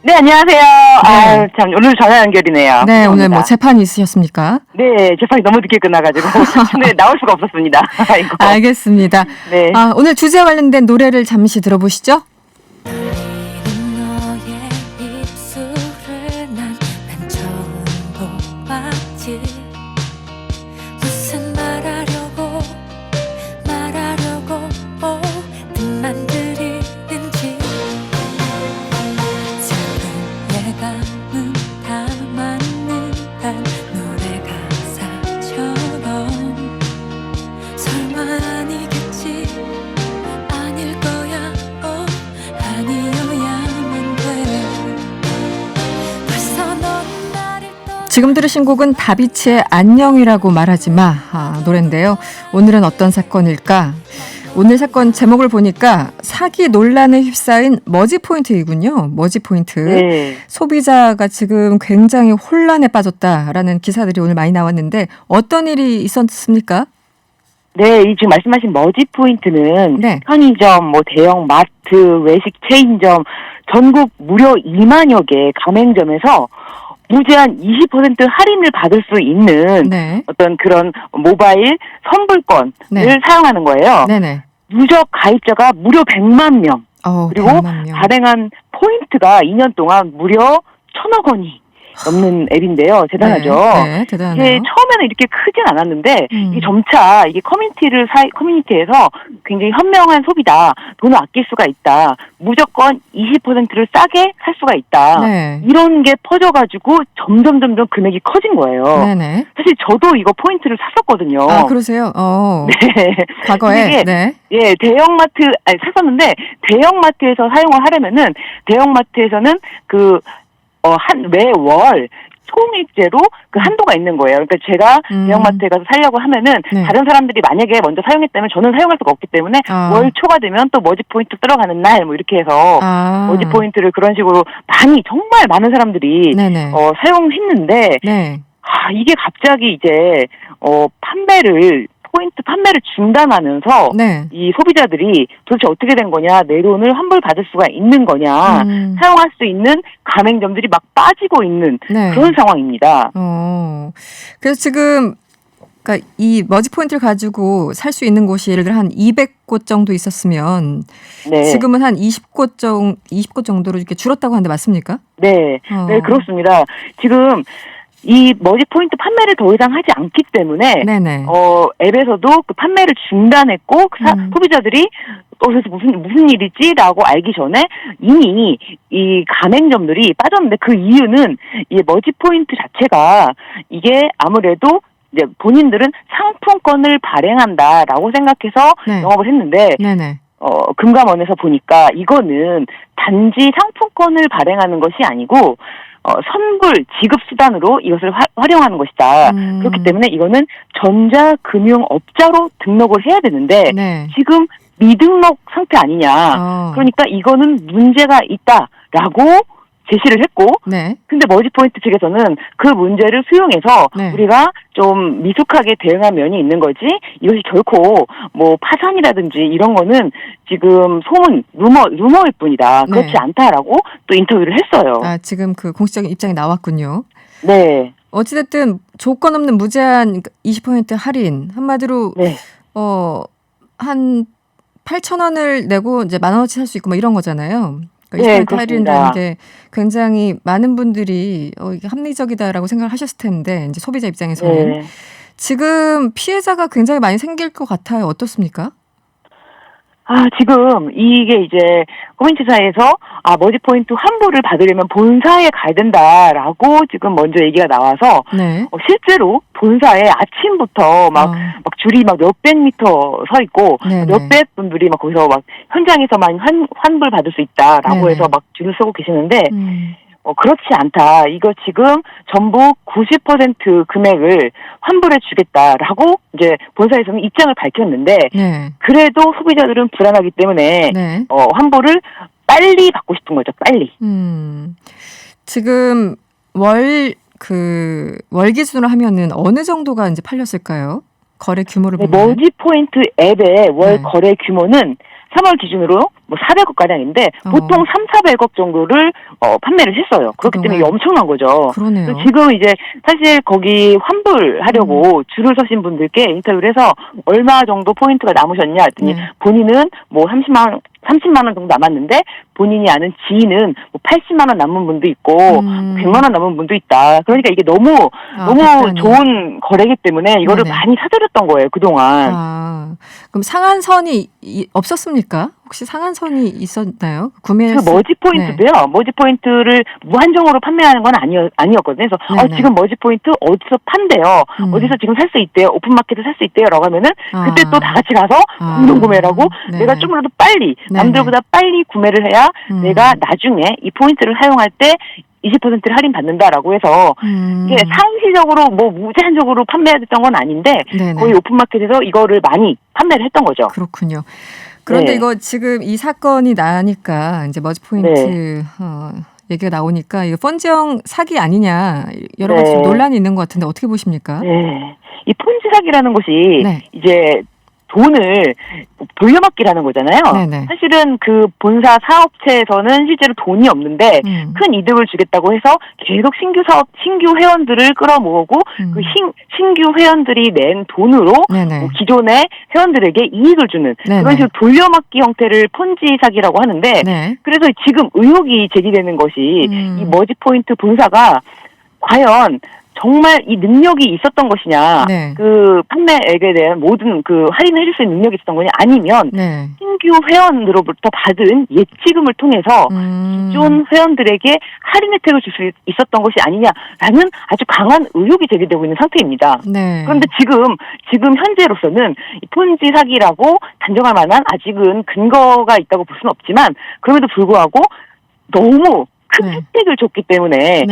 네, 안녕하세요. 네. 참, 오늘 전화 연결이네요. 네, 오늘 죄송합니다. 뭐 재판이 있으셨습니까? 네, 재판이 너무 늦게 끝나가지고, 근데 나올 수가 없었습니다. 아이고. 알겠습니다. 네. 오늘 주제와 관련된 노래를 잠시 들어보시죠. 너의 입술을 난 처음 보았지. 무슨 말하려고 뜻만 들이는지 슬픈 예감은 다 맞는 한 노래 가사처럼 설마 아니겠지 아닐 거야 아니어야만 돼. 벌써 넌 나를 지금 들으신 곡은 다비치의 안녕이라고 말하지 마 노래인데요. 오늘은 어떤 사건일까? 오늘 사건 제목을 보니까 사기 논란에 휩싸인 머지 포인트이군요. 머지 포인트. 네. 소비자가 지금 굉장히 혼란에 빠졌다라는 기사들이 오늘 많이 나왔는데 어떤 일이 있었습니까? 네, 이 지금 말씀하신 머지 포인트는 네. 편의점, 뭐 대형 마트, 외식 체인점, 전국 무려 2만여 개 가맹점에서 무제한 20% 할인을 받을 수 있는 네. 어떤 그런 모바일 선불권을 네. 사용하는 거예요. 네네. 누적 가입자가 무려 100만 명. 그리고 100만 명. 발행한 포인트가 2년 동안 무려 1,000억 원이 넘는 앱인데요. 대단하죠. 네, 대단하네요. 이게 처음에는 이렇게 크진 않았는데 이게 점차 이게 커뮤니티에서 굉장히 현명한 소비다. 돈을 아낄 수가 있다. 무조건 20%를 싸게 살 수가 있다. 네. 이런 게 퍼져가지고 점점 금액이 커진 거예요. 네네. 사실 저도 이거 포인트를 샀었거든요. 그러세요? 네. 과거에. 이게 네. 예, 샀었는데, 대형마트에서 사용을 하려면은, 대형마트에서는 매월, 총일제로 그 한도가 있는 거예요. 그러니까 제가 대형마트에 가서 살려고 하면은, 네. 다른 사람들이 만약에 먼저 사용했다면 저는 사용할 수가 없기 때문에, 월 초가 되면 또 머지 포인트 들어가는 날, 뭐 이렇게 해서, 머지 포인트를 그런 식으로 정말 많은 사람들이, 네네. 사용했는데, 네. 이게 갑자기 이제, 포인트 판매를 중단하면서 네. 이 소비자들이 도대체 어떻게 된 거냐, 내 돈을 환불받을 수가 있는 거냐, 사용할 수 있는 가맹점들이 막 빠지고 있는 네. 그런 상황입니다. 그래서 지금 그러니까 이 머지 포인트를 가지고 살 수 있는 곳이 예를 들어 한 200곳 정도 있었으면 네. 지금은 한 20곳 정도로 이렇게 줄었다고 하는데 맞습니까? 네, 네, 그렇습니다. 지금 이 머지 포인트 판매를 더 이상 하지 않기 때문에 네네. 앱에서도 그 판매를 중단했고 소비자들이 도대체 무슨 일이지라고 알기 전에 이미 이 가맹점들이 빠졌는데 그 이유는 이 머지 포인트 자체가 이게 아무래도 이제 본인들은 상품권을 발행한다라고 생각해서 네. 영업을 했는데 네네. 금감원에서 보니까 이거는 단지 상품권을 발행하는 것이 아니고 선불 지급 수단으로 이것을 활용하는 것이다. 그렇기 때문에 이거는 전자금융업자로 등록을 해야 되는데 네. 지금 미등록 상태 아니냐. 그러니까 이거는 문제가 있다라고 제시를 했고, 네. 근데 머지 포인트 측에서는 그 문제를 수용해서 네. 우리가 좀 미숙하게 대응한 면이 있는 거지, 이것이 결코 뭐 파산이라든지 이런 거는 지금 루머일 뿐이다. 그렇지 네. 않다라고 또 인터뷰를 했어요. 지금 그 공식적인 입장이 나왔군요. 네. 어찌됐든 조건 없는 무제한 20% 할인 한마디로 네. 한 8,000원을 내고 이제 10,000원어치 살 수 있고 뭐 이런 거잖아요. 그러니까 네, 20% 할인이라는 게 굉장히 많은 분들이 이게 합리적이다라고 생각을 하셨을 텐데 이제 소비자 입장에서는 네. 지금 피해자가 굉장히 많이 생길 것 같아요. 어떻습니까? 지금 이게 이제 커뮤니티사에서 머지 포인트 환불을 받으려면 본사에 가야 된다라고 지금 먼저 얘기가 나와서 네. 실제로 본사에 아침부터 막 줄이 막 몇백 미터 서 있고 네네. 몇백 분들이 막 거기서 막 현장에서만 환불 받을 수 있다라고 네네. 해서 막 줄을 서고 계시는데 그렇지 않다. 이거 지금 전부 90% 금액을 환불해 주겠다라고 이제 본사에서는 입장을 밝혔는데 네. 그래도 소비자들은 불안하기 때문에 네. 환불을 빨리 받고 싶은 거죠. 빨리. 지금 월 기준으로 하면은 어느 정도가 이제 팔렸을까요? 거래 규모를 보면. 머지 포인트 앱의 월 네. 거래 규모는 3월 기준으로 뭐 400억 가량인데 보통 3,400억 정도를 판매를 했어요. 그렇기 때문에 이게 엄청난 거죠. 그러네요. 지금 이제 사실 거기 환불하려고 줄을 서신 분들께 인터뷰를 해서 얼마 정도 포인트가 남으셨냐 했더니 본인은 뭐 30만 원 정도 남았는데 본인이 아는 지인은 뭐 80만 원 남은 분도 있고 100만 원 남은 분도 있다. 그러니까 이게 너무 좋은 거래기 때문에 이거를 많이 사들였던 거예요, 그동안. 그럼 상한선이 없었습니까? 혹시 상한선이 있었나요? 구매 그 머지 포인트도요. 머지 포인트를 무한정으로 판매하는 건 아니었거든요. 그래서 지금 머지 포인트 어디서 판대요? 어디서 지금 살 수 있대요? 오픈마켓에 살 수 있대요?라고 하면은 그때 또 다 같이 가서 공동 구매라고 내가 조금이라도 빨리 남들보다 빨리 구매를 해야 내가 나중에 이 포인트를 사용할 때 20%를 할인 받는다라고 해서 이게 상시적으로 뭐 무제한적으로 판매했던 건 아닌데 거의 오픈마켓에서 이거를 많이 판매를 했던 거죠. 그렇군요. 그런데 이거 지금 이 사건이 나니까 이제 머지 포인트 얘기가 나오니까 이거 펀지형 사기 아니냐 여러 가지 논란이 있는 것 같은데 어떻게 보십니까? 네. 이 폰지 사기라는 것이 이제 돈을 돌려받기라는 거잖아요. 사실은 그 본사 사업체에서는 실제로 돈이 없는데 큰 이득을 주겠다고 해서 계속 신규 회원들을 끌어모으고 그 신규 회원들이 낸 돈으로 기존의 회원들에게 이익을 주는 그런 식으로 돌려막기 형태를 폰지 사기라고 하는데 그래서 지금 의혹이 제기되는 것이 이 머지포인트 본사가 과연 정말 이 능력이 있었던 것이냐, 그 판매액에 대한 모든 그 할인을 해줄 수 있는 능력이 있었던 거냐, 아니면 신규 회원으로부터 받은 예치금을 통해서 기존 회원들에게 할인 혜택을 줄 수 있었던 것이 아니냐라는 아주 강한 의혹이 제기되고 있는 상태입니다. 그런데 지금 현재로서는 이 폰지 사기라고 단정할 만한 아직은 근거가 있다고 볼 수는 없지만 그럼에도 불구하고 너무 큰 혜택을 줬기 때문에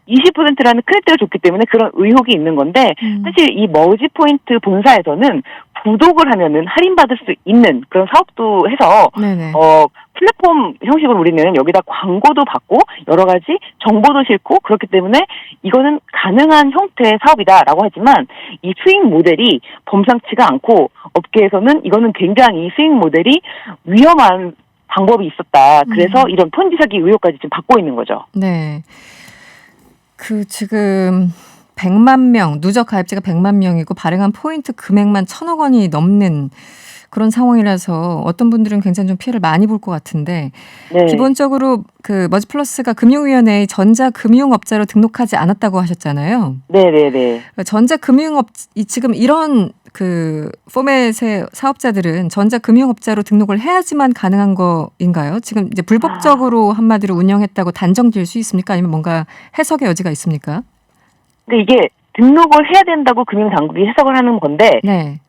20%라는 큰 혜택을 줬기 때문에 그런 의혹이 있는 건데 사실 이 머지 포인트 본사에서는 구독을 하면은 할인받을 수 있는 그런 사업도 해서 플랫폼 형식으로 우리는 여기다 광고도 받고 여러 가지 정보도 싣고 그렇기 때문에 이거는 가능한 형태의 사업이다라고 하지만 이 수익 모델이 범상치가 않고 업계에서는 이거는 굉장히 수익 모델이 위험한 방법이 있었다. 그래서 이런 폰지 사기 의혹까지 지금 받고 있는 거죠. 그 지금 100만 명, 누적 가입자가 100만 명이고 발행한 포인트 금액만 1,000억 원이 넘는 그런 상황이라서 어떤 분들은 굉장히 좀 피해를 많이 볼 것 같은데 기본적으로 그 머지플러스가 금융위원회에 전자금융업자로 등록하지 않았다고 하셨잖아요. 전자금융업 지금 이런 그 포맷의 사업자들은 전자금융업자로 등록을 해야지만 가능한 거인가요? 지금 이제 불법적으로 한마디로 운영했다고 단정질 수 있습니까? 아니면 뭔가 해석의 여지가 있습니까? 근데 이게 등록을 해야 된다고 금융당국이 해석을 하는 건데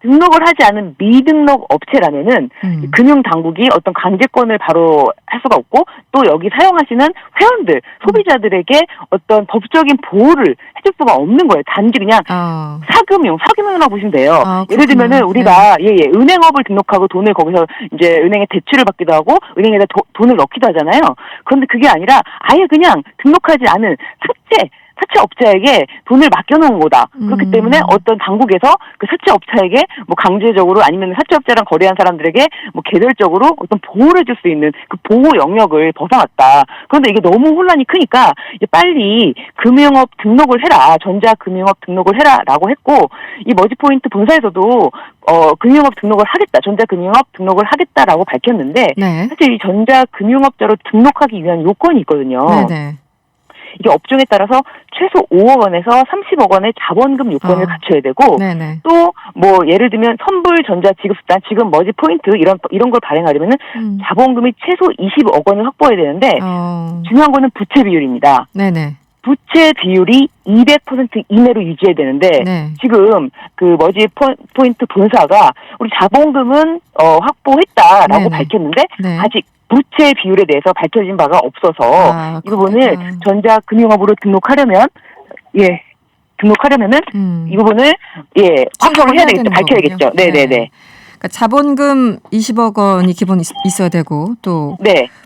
등록을 하지 않은 미등록 업체라면은 금융당국이 어떤 강제권을 바로 할 수가 없고 또 여기 사용하시는 회원들, 소비자들에게 어떤 법적인 보호를 해줄 수가 없는 거예요. 단지 그냥 사금융이라고 보시면 돼요. 예를 들면은 우리가 은행업을 등록하고 돈을 거기서 이제 은행에 대출을 받기도 하고 은행에다 돈을 넣기도 하잖아요. 그런데 그게 아니라 아예 그냥 등록하지 않은 사채업자에게 돈을 맡겨놓은 거다. 그렇기 때문에 어떤 당국에서 그 사채업자에게 뭐 강제적으로 아니면 사채업자랑 거래한 사람들에게 뭐 개별적으로 어떤 보호를 해줄 수 있는 그 보호 영역을 벗어났다. 그런데 이게 너무 혼란이 크니까 이제 빨리 금융업 등록을 해라. 전자금융업 등록을 해라라고 했고 이 머지포인트 본사에서도 금융업 등록을 하겠다. 전자금융업 등록을 하겠다라고 밝혔는데 사실 이 전자금융업자로 등록하기 위한 요건이 있거든요. 이게 업종에 따라서 최소 5억 원에서 30억 원의 자본금 요건을 갖춰야 되고 또 뭐 예를 들면 선불 전자 지급수단 지금 머지 포인트 이런 걸 발행하려면은 자본금이 최소 20억 원을 확보해야 되는데 중요한 거는 부채 비율입니다. 부채 비율이 200% 이내로 유지해야 되는데 지금 그 머지 포인트 본사가 우리 자본금은 확보했다라고 밝혔는데 아직 부채 비율에 대해서 밝혀진 바가 없어서 이 부분을 전자금융업으로 등록하려면은 이 부분을 확보를 해야 되겠죠. 밝혀야겠죠. 그러니까 자본금 20억 원이 기본 있어야 되고 또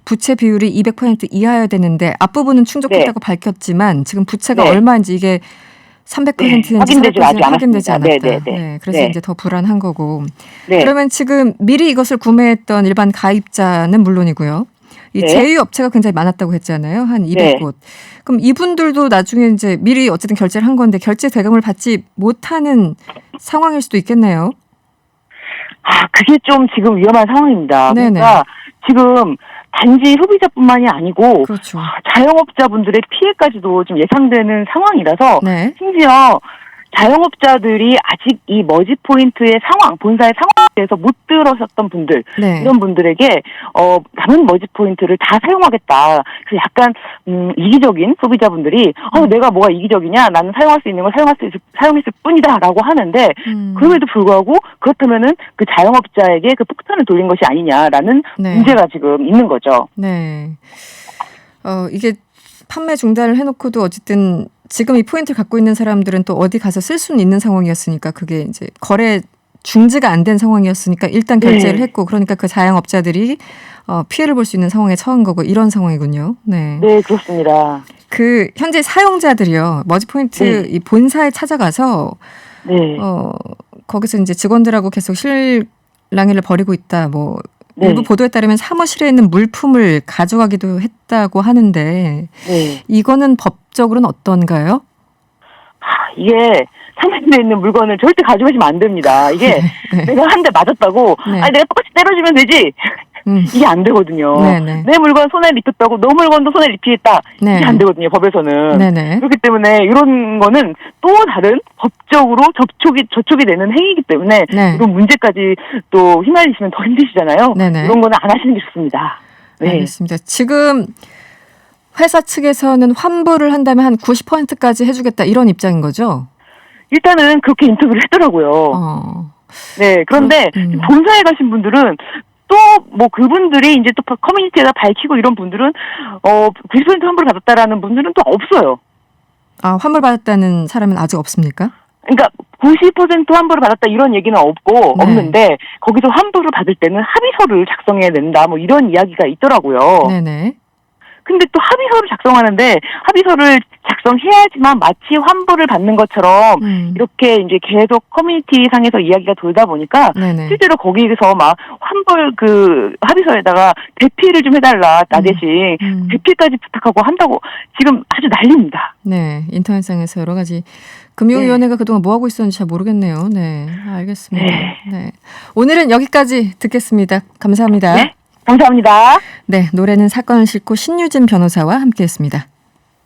부채 비율이 200% 이하여야 되는데 앞부분은 충족했다고 밝혔지만 지금 부채가 얼마인지 이게 300%인지 확인되지 400% 확인되지 않았다. 네네네. 네, 그래서 이제 더 불안한 거고. 네. 그러면 지금 미리 이것을 구매했던 일반 가입자는 물론이고요. 이 제휴 업체가 굉장히 많았다고 했잖아요. 한 200곳. 그럼 이분들도 나중에 이제 미리 어쨌든 결제를 한 건데 결제 대금을 받지 못하는 상황일 수도 있겠네요. 그게 좀 지금 위험한 상황입니다. 네네. 그러니까 지금 단지 소비자뿐만이 아니고 그렇죠. 자영업자분들의 피해까지도 좀 예상되는 상황이라서 네. 심지어 자영업자들이 아직 이 머지 포인트의 상황, 본사의 상황에 대해서 못 들어섰던 분들, 네. 이런 분들에게 남은 머지 포인트를 다 사용하겠다. 그래서 약간 이기적인 소비자분들이 내가 뭐가 이기적이냐? 나는 사용할 수 있는 걸 사용했을 뿐이다라고 하는데 그럼에도 불구하고 그렇다면은 그 자영업자에게 그 폭탄을 돌린 것이 아니냐라는 문제가 지금 있는 거죠. 네. 이게 판매 중단을 해놓고도 어쨌든 지금 이 포인트를 갖고 있는 사람들은 또 어디 가서 쓸 수는 있는 상황이었으니까 그게 이제 거래 중지가 안 된 상황이었으니까 일단 결제를 했고 그러니까 그 자영업자들이 피해를 볼 수 있는 상황에 처한 거고 이런 상황이군요. 네. 네, 그렇습니다. 그 현재 사용자들이요. 머지포인트 이 본사에 찾아가서 거기서 이제 직원들하고 계속 실랑이를 벌이고 있다. 뭐 일부 보도에 따르면 사무실에 있는 물품을 가져가기도 했다고 하는데 이거는 법적으로는 어떤가요? 이게 사무실에 있는 물건을 절대 가져가시면 안 됩니다. 이게 내가 한 대 맞았다고 내가 똑같이 때려주면 되지. 이게 안 되거든요. 내 물건 손에 입혔다고 너 물건도 손에 입히겠다. 이게 안 되거든요. 법에서는. 그렇기 때문에 이런 거는 또 다른 법적으로 저촉이 되는 행위이기 때문에 이런 문제까지 또 휘말리시면 더 힘드시잖아요. 이런 거는 안 하시는 게 좋습니다. 네. 알겠습니다. 지금 회사 측에서는 환불을 한다면 한 90%까지 해주겠다 이런 입장인 거죠? 일단은 그렇게 인터뷰를 했더라고요. 네. 그런데 본사에 가신 분들은 또 뭐 그분들이 이제 또 커뮤니티에다 밝히고 이런 분들은 90% 환불을 받았다라는 분들은 또 없어요. 환불 받았다는 사람은 아직 없습니까? 그러니까 90% 환불을 받았다 이런 얘기는 없는데 거기서 환불을 받을 때는 합의서를 작성해야 된다 뭐 이런 이야기가 있더라고요. 네네. 근데 또 합의서를 작성하는데 합의서를 작성해야지만 마치 환불을 받는 것처럼 이렇게 이제 계속 커뮤니티 상에서 이야기가 돌다 보니까 실제로 거기서 막 환불 그 합의서에다가 대피를 좀 해달라 나 대신 대피까지 부탁하고 한다고 지금 아주 난립니다. 네, 인터넷상에서 여러 가지 금융위원회가 그동안 뭐 하고 있었는지 잘 모르겠네요. 네, 알겠습니다. 네. 오늘은 여기까지 듣겠습니다. 감사합니다. 네, 감사합니다. 네, 노래는 사건을 싣고 신유진 변호사와 함께했습니다.